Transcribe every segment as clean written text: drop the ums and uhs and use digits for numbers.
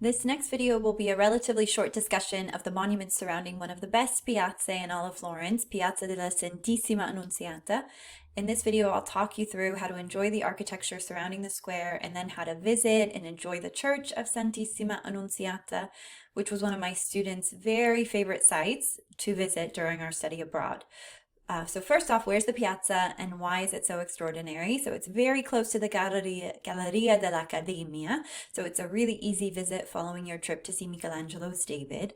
This next video will be a relatively short discussion of the monuments surrounding one of the best piazze in all of Florence, Piazza della Santissima Annunziata. In this video, I'll talk you through how to enjoy the architecture surrounding the square and then how to visit and enjoy the Church of Santissima Annunziata, which was one of my students' very favorite sites to visit during our study abroad. So first off, where's the piazza and why is it so extraordinary? So it's very close to the Galleria dell'Accademia, so it's a really easy visit following your trip to see Michelangelo's David.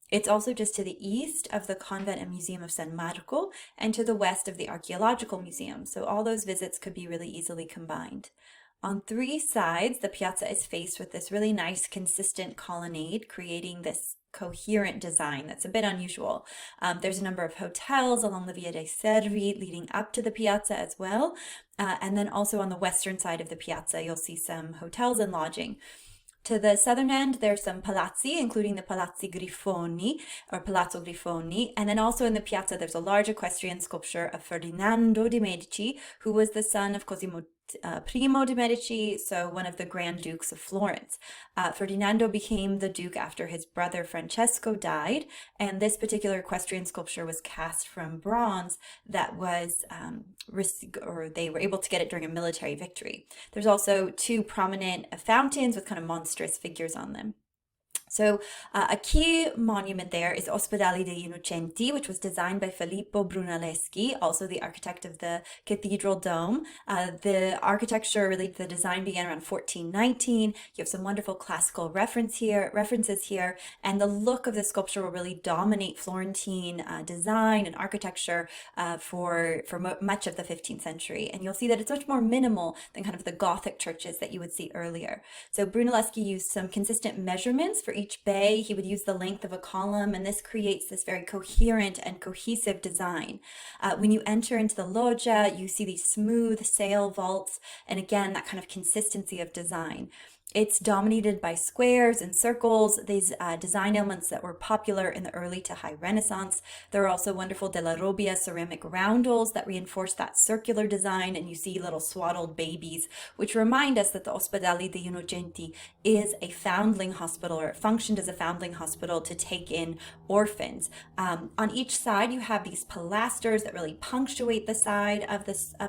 It's also just to the east of the Convent and Museum of San Marco and to the west of the Archaeological Museum, so all those visits could be really easily combined. On three sides, the piazza is faced with this really nice, consistent colonnade, creating this coherent design that's a bit unusual. There's a number of hotels along the Via dei Servi leading up to the piazza as well. And then also on the western side of the piazza, you'll see some hotels and lodging. To the southern end, there's some palazzi, including the Palazzi Grifoni, or Palazzo Grifoni. And then also in the piazza, there's a large equestrian sculpture of Ferdinando de' Medici, who was the son of Cosimo Primo de' Medici, so one of the Grand Dukes of Florence. Ferdinando became the Duke after his brother Francesco died, and this particular equestrian sculpture was cast from bronze that was, or they were able to get it during a military victory. There's also two prominent fountains with kind of monstrous figures on them. So a key monument there is Ospedale degli Innocenti, which was designed by Filippo Brunelleschi, also the architect of the cathedral dome. The architecture related to the design began around 1419. You have some wonderful classical references here, and the look of the sculpture will really dominate Florentine design and architecture for much of the 15th century. And you'll see that it's much more minimal than kind of the Gothic churches that you would see earlier. So Brunelleschi used some consistent measurements for each bay. He would use the length of a column, and this creates this very coherent and cohesive design. When you enter into the loggia, you see these smooth sail vaults, and again, that kind of consistency of design. It's dominated by squares and circles, these design elements that were popular in the early to high Renaissance. There are also wonderful Della Robbia ceramic roundels that reinforce that circular design, and you see little swaddled babies, which remind us that the Ospedale degli Innocenti is a foundling hospital, or it functioned as a foundling hospital to take in orphans. On each side, you have these pilasters that really punctuate the side of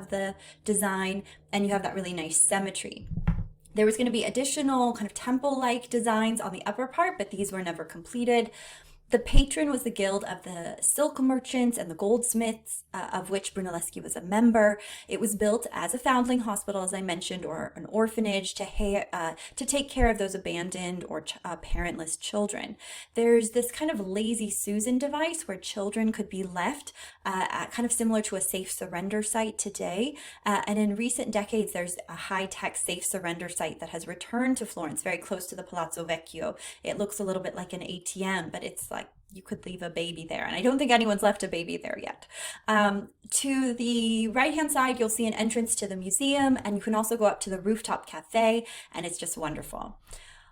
the design, and you have that really nice symmetry. There was going to be additional kind of temple-like designs on the upper part, but these were never completed. The patron was the Guild of the Silk Merchants and the Goldsmiths, of which Brunelleschi was a member. It was built as a foundling hospital, as I mentioned, or an orphanage to take care of those abandoned or parentless children. There's this kind of lazy Susan device where children could be left, kind of similar to a safe surrender site today. And in recent decades, there's a high-tech safe surrender site that has returned to Florence, very close to the Palazzo Vecchio. It looks a little bit like an ATM, but it's like you could leave a baby there, and I don't think anyone's left a baby there yet. To the right-hand side, you'll see an entrance to the museum, and you can also go up to the rooftop cafe, and it's just wonderful.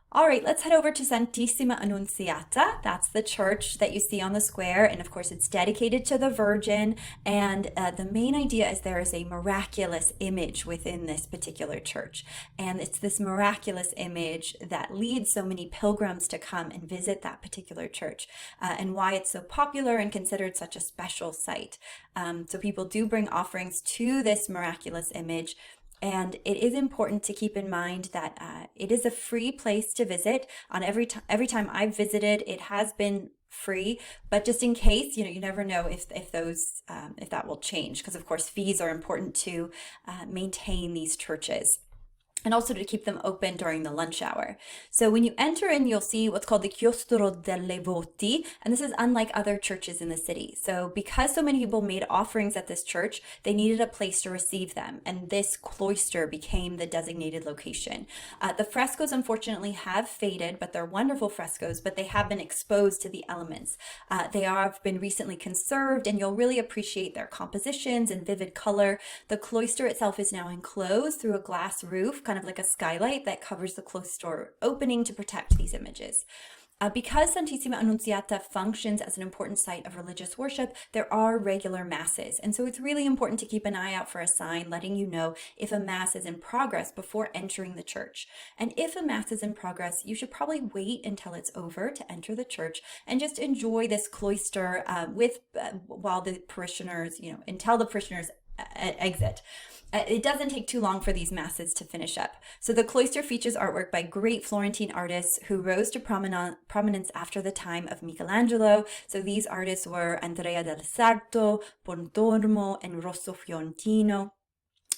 All right, let's head over to Santissima Annunziata. That's the church that you see on the square, and of course it's dedicated to the Virgin, and the main idea is there is a miraculous image within this particular church, and it's this miraculous image that leads so many pilgrims to come and visit that particular church, and why it's so popular and considered such a special site. So people do bring offerings to this miraculous image. And it is important to keep in mind that it is a free place to visit. On every time I've visited, it has been free, but just in case, you never know if that will change, because of course fees are important to maintain these churches, and also to keep them open during the lunch hour. So when you enter in, you'll see what's called the Chiostrino delle Voti, and this is unlike other churches in the city. So because so many people made offerings at this church, they needed a place to receive them, and this cloister became the designated location. The frescoes unfortunately have faded, but they're wonderful frescoes, but they have been exposed to the elements. They have been recently conserved, and you'll really appreciate their compositions and vivid color. The cloister itself is now enclosed through a glass roof, kind of like a skylight that covers the cloister opening to protect these images. Because Santissima Annunziata functions as an important site of religious worship, there are regular masses. And so it's really important to keep an eye out for a sign letting you know if a mass is in progress before entering the church. And if a mass is in progress, you should probably wait until it's over to enter the church and just enjoy this cloister while the parishioners, until the parishioners exit. It doesn't take too long for these masses to finish up. So the cloister features artwork by great Florentine artists who rose to prominence after the time of Michelangelo. So these artists were Andrea del Sarto, Pontormo, and Rosso Fiorentino.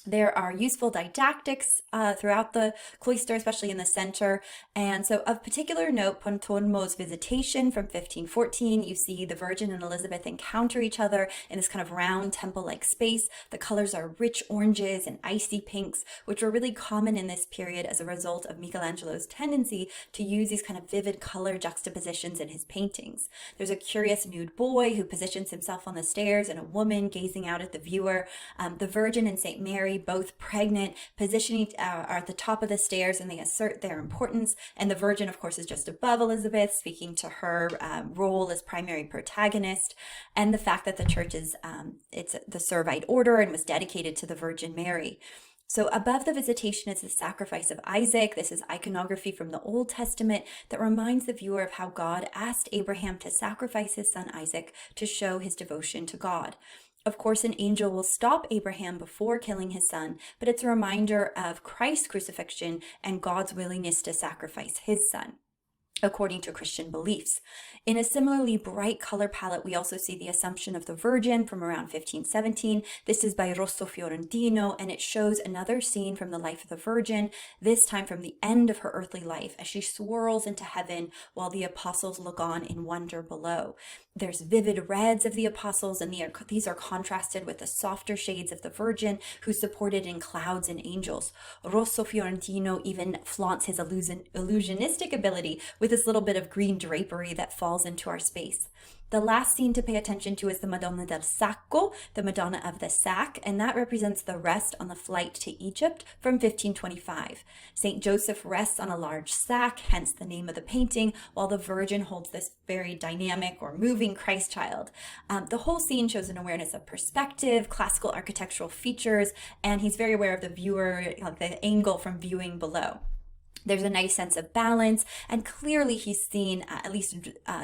There are useful didactics throughout the cloister, especially in the center. And so of particular note, Pontormo's Visitation from 1514, you see the Virgin and Elizabeth encounter each other in this kind of round temple-like space. The colors are rich oranges and icy pinks, which were really common in this period as a result of Michelangelo's tendency to use these kind of vivid color juxtapositions in his paintings. There's a curious nude boy who positions himself on the stairs and a woman gazing out at the viewer. The Virgin and St. Mary, both pregnant, positioning are at the top of the stairs, and they assert their importance. And the Virgin, of course, is just above Elizabeth, speaking to her role as primary protagonist, and the fact that the church is it's the Servite order and was dedicated to the Virgin Mary. So above the Visitation is the sacrifice of Isaac. This is iconography from the Old Testament that reminds the viewer of how God asked Abraham to sacrifice his son Isaac to show his devotion to God. Of course, an angel will stop Abraham before killing his son, but it's a reminder of Christ's crucifixion and God's willingness to sacrifice his son, according to Christian beliefs. In a similarly bright color palette, we also see the Assumption of the Virgin from around 1517. This is by Rosso Fiorentino, and it shows another scene from the life of the Virgin, this time from the end of her earthly life as she swirls into heaven while the apostles look on in wonder below. There's vivid reds of the apostles, and these are contrasted with the softer shades of the Virgin, who's supported in clouds and angels. Rosso Fiorentino even flaunts his illusionistic ability with this little bit of green drapery that falls into our space. The last scene to pay attention to is the Madonna del Sacco, the Madonna of the Sack, and that represents the rest on the flight to Egypt from 1525. St. Joseph rests on a large sack, hence the name of the painting, while the Virgin holds this very dynamic or moving Christ child. The whole scene shows an awareness of perspective, classical architectural features, and he's very aware of the viewer, the angle from viewing below. There's a nice sense of balance, and clearly he's seen at least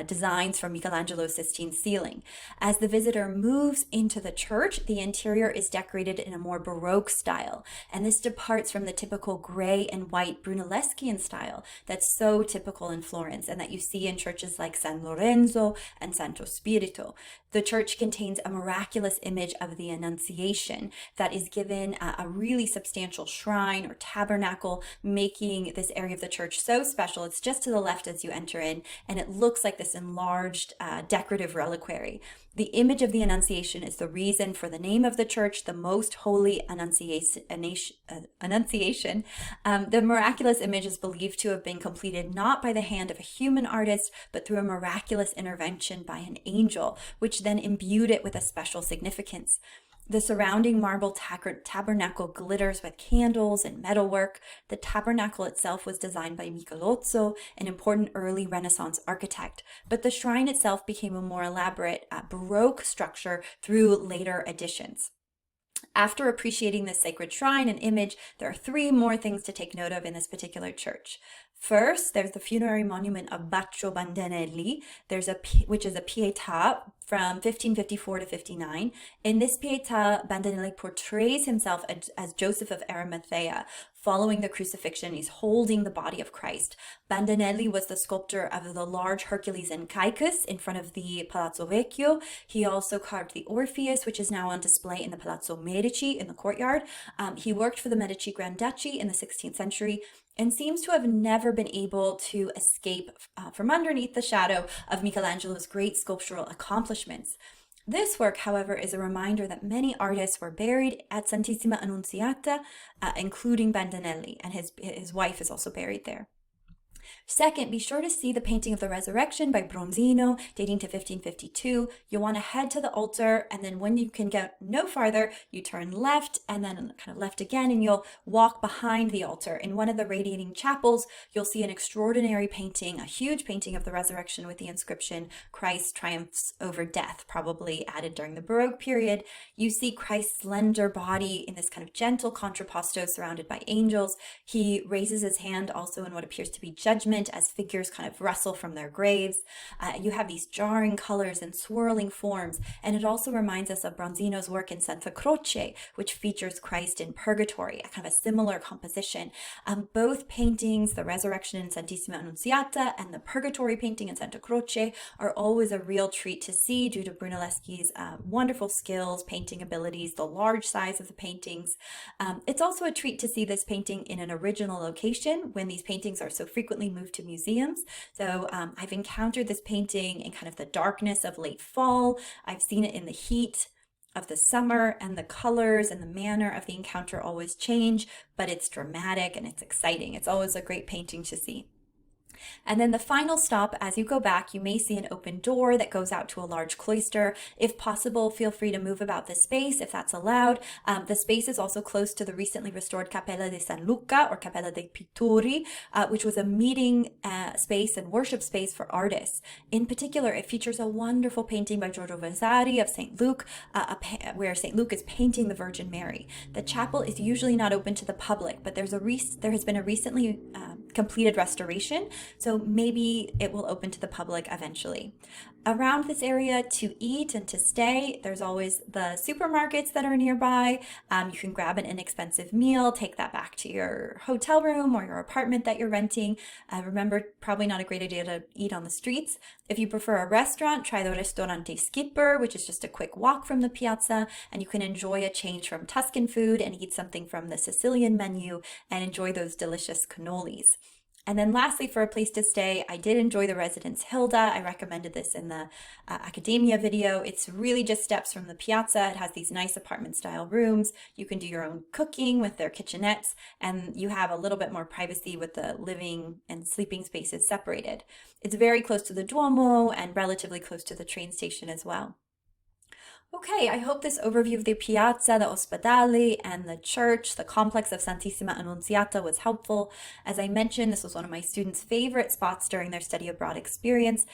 designs from Michelangelo's Sistine ceiling. As the visitor moves into the church, the interior is decorated in a more Baroque style, and this departs from the typical gray and white Brunelleschian style that's so typical in Florence and that you see in churches like San Lorenzo and Santo Spirito. The church contains a miraculous image of the Annunciation that is given a really substantial shrine or tabernacle, making this area of the church so special. It's just to the left as you enter in, and it looks like this enlarged decorative reliquary. The image of the Annunciation is the reason for the name of the church, the Most Holy Annunciation. The miraculous image is believed to have been completed not by the hand of a human artist, but through a miraculous intervention by an angel, which then imbued it with a special significance. The surrounding marble tabernacle glitters with candles and metalwork. The tabernacle itself was designed by Michelozzo, an important early Renaissance architect, but the shrine itself became a more elaborate Baroque structure through later additions. After appreciating this sacred shrine and image, there are three more things to take note of in this particular church. First, there's the funerary monument of Baccio Bandinelli, which is a Pietà from 1554 to 59. In this Pietà, Bandinelli portrays himself as Joseph of Arimathea. Following the crucifixion, he's holding the body of Christ. Bandinelli was the sculptor of the large Hercules and Caicus in front of the Palazzo Vecchio. He also carved the Orpheus, which is now on display in the Palazzo Medici in the courtyard. He worked for the Medici Grand Duchy in the 16th century and seems to have never been able to escape from underneath the shadow of Michelangelo's great sculptural accomplishments. This work, however, is a reminder that many artists were buried at Santissima Annunziata, including Bandinelli, and his wife is also buried there. Second, be sure to see the painting of the Resurrection by Bronzino, dating to 1552. You'll want to head to the altar, and then when you can get no farther, you turn left and then kind of left again, and you'll walk behind the altar. In one of the radiating chapels, you'll see an extraordinary painting, a huge painting of the Resurrection with the inscription, Christ triumphs over death, probably added during the Baroque period. You see Christ's slender body in this kind of gentle contrapposto surrounded by angels. He raises his hand also in what appears to be judgment as figures kind of wrestle from their graves. You have these jarring colors and swirling forms, and it also reminds us of Bronzino's work in Santa Croce, which features Christ in purgatory, a kind of a similar composition. Both paintings, the Resurrection in Santissima Annunziata and the Purgatory painting in Santa Croce, are always a real treat to see due to Brunelleschi's wonderful skills, painting abilities, the large size of the paintings. It's also a treat to see this painting in an original location when these paintings are so frequently moved to museums. So I've encountered this painting in kind of the darkness of late fall. I've seen it in the heat of the summer, and the colors and the manner of the encounter always change, but it's dramatic and it's exciting. It's always a great painting to see. And then the final stop, as you go back, you may see an open door that goes out to a large cloister. If possible, feel free to move about the space if that's allowed. The space is also close to the recently restored Cappella di San Luca, or Cappella dei Pittori, which was a meeting space and worship space for artists. In particular, it features a wonderful painting by Giorgio Vasari of St. Luke, where St. Luke is painting the Virgin Mary. The chapel is usually not open to the public, but there has been a recently completed restoration, so maybe it will open to the public eventually. Around this area to eat and to stay, there's always the supermarkets that are nearby. You can grab an inexpensive meal, take that back to your hotel room or your apartment that you're renting. Remember, probably not a great idea to eat on the streets. If you prefer a restaurant, try the Ristorante Skipper, which is just a quick walk from the piazza, and you can enjoy a change from Tuscan food and eat something from the Sicilian menu and enjoy those delicious cannolis. And then lastly, for a place to stay, I did enjoy the Residence Hilda. I recommended this in the Academia video. It's really just steps from the piazza. It has these nice apartment style rooms. You can do your own cooking with their kitchenettes, and you have a little bit more privacy with the living and sleeping spaces separated. It's very close to the Duomo and relatively close to the train station as well. Okay, I hope this overview of the Piazza, the Ospedale, and the church, the complex of Santissima Annunziata, was helpful. As I mentioned, this was one of my students' favorite spots during their study abroad experience,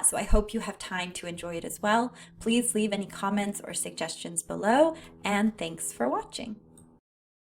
so I hope you have time to enjoy it as well. Please leave any comments or suggestions below, and thanks for watching.